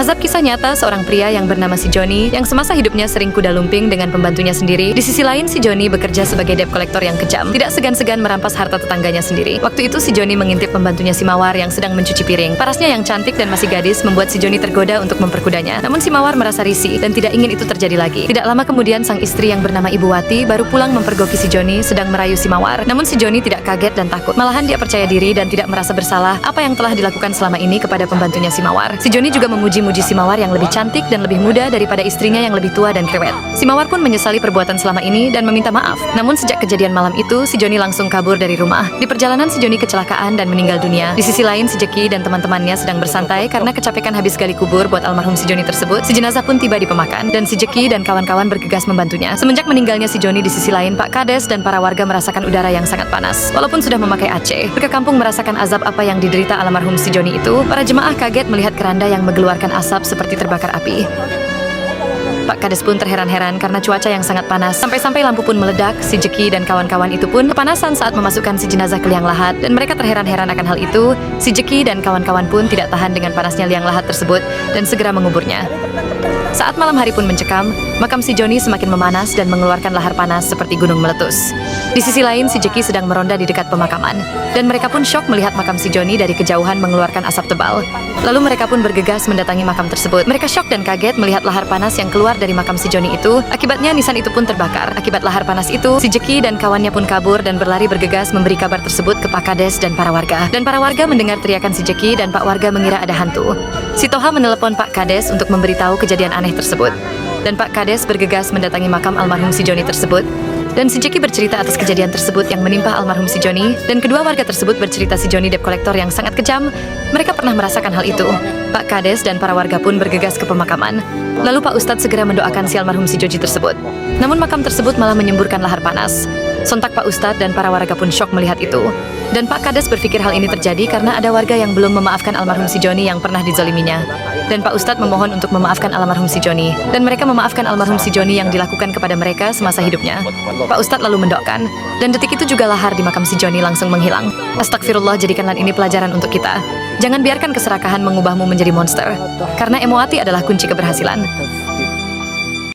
Azab kisah nyata seorang pria yang bernama si Joni yang semasa hidupnya sering kuda lumping dengan pembantunya sendiri. Di sisi lain, si Joni bekerja sebagai debt collector yang kejam, tidak segan-segan merampas harta tetangganya sendiri. Waktu itu si Joni mengintip pembantunya si Mawar yang sedang mencuci piring. Parasnya yang cantik dan masih gadis membuat si Joni tergoda untuk memperkudanya. Namun si Mawar merasa risih dan tidak ingin itu terjadi lagi. Tidak lama kemudian sang istri yang bernama Ibu Wati baru pulang mempergoki si Joni sedang merayu si Mawar. Namun si Joni tidak kaget dan takut. Malahan dia percaya diri dan tidak merasa bersalah apa yang telah dilakukan selama ini kepada pembantunya si Mawar. Si Joni juga memuji-muji si Mawar yang lebih cantik dan lebih muda daripada istrinya yang lebih tua dan krewet. Si Mawar pun menyesali perbuatan selama ini dan meminta maaf. Namun sejak kejadian malam itu, si Joni langsung kabur dari rumah. Di perjalanan si Joni kecelakaan dan meninggal dunia. Di sisi lain, si Jeki dan teman-temannya sedang bersantai karena kecapekan habis gali kubur buat almarhum si Joni tersebut. Si jenazah pun tiba di pemakan dan si Jeki dan kawan-kawan bergegas membantunya. Semenjak meninggalnya si Joni, di sisi lain Pak Kades dan para warga merasakan udara yang sangat panas. Walaupun sudah memakai AC, warga kampung merasakan azab apa yang diderita almarhum si Joni itu. Para jemaah kaget melihat keranda yang mengeluarkan asap seperti terbakar api. Pak Kades pun terheran-heran karena cuaca yang sangat panas. Sampai-sampai lampu pun meledak. Si Jeki dan kawan-kawan itu pun kepanasan saat memasukkan si jenazah ke liang lahat. Dan mereka terheran-heran akan hal itu. Si Jeki dan kawan-kawan pun tidak tahan dengan panasnya liang lahat tersebut dan segera menguburnya. Saat malam hari pun mencekam, makam si Joni semakin memanas dan mengeluarkan lahar panas seperti gunung meletus. Di sisi lain, si Jeki sedang meronda di dekat pemakaman. Dan mereka pun syok melihat makam si Joni dari kejauhan mengeluarkan asap tebal. Lalu mereka pun bergegas mendatangi makam tersebut. Mereka syok dan kaget melihat lahar panas yang keluar dari makam si Joni itu. Akibatnya nisan itu pun terbakar. Akibat lahar panas itu, si Jeki dan kawannya pun kabur dan berlari bergegas memberi kabar tersebut ke Pak Kades dan para warga. Dan para warga mendengar teriakan si Jeki dan Pak warga mengira ada hantu. Si Toha menelepon Pak Kades untuk memberitahu kejadian aneh tersebut. Dan Pak Kades bergegas mendatangi makam almarhum si Joni tersebut. Dan si Jeki bercerita atas kejadian tersebut yang menimpa almarhum si Joni. Dan kedua warga tersebut bercerita si Joni debt collector yang sangat kejam. Mereka pernah merasakan hal itu. Pak Kades dan para warga pun bergegas ke pemakaman. Lalu Pak Ustadz segera mendoakan si almarhum si Joji tersebut. Namun makam tersebut malah menyemburkan lahar panas. Sontak Pak Ustadz dan para warga pun syok melihat itu. Dan Pak Kades berpikir hal ini terjadi karena ada warga yang belum memaafkan almarhum si Joni yang pernah dizaliminya. Dan Pak Ustadz memohon untuk memaafkan almarhum si Joni. Dan mereka memaafkan almarhum si Joni yang dilakukan kepada mereka semasa hidupnya. Pak Ustadz lalu mendoakan. Dan detik itu juga lahar di makam si Joni langsung menghilang. Astagfirullah, jadikanlah ini pelajaran untuk kita. Jangan biarkan keserakahan mengubahmu menjadi monster. Karena emoati adalah kunci keberhasilan.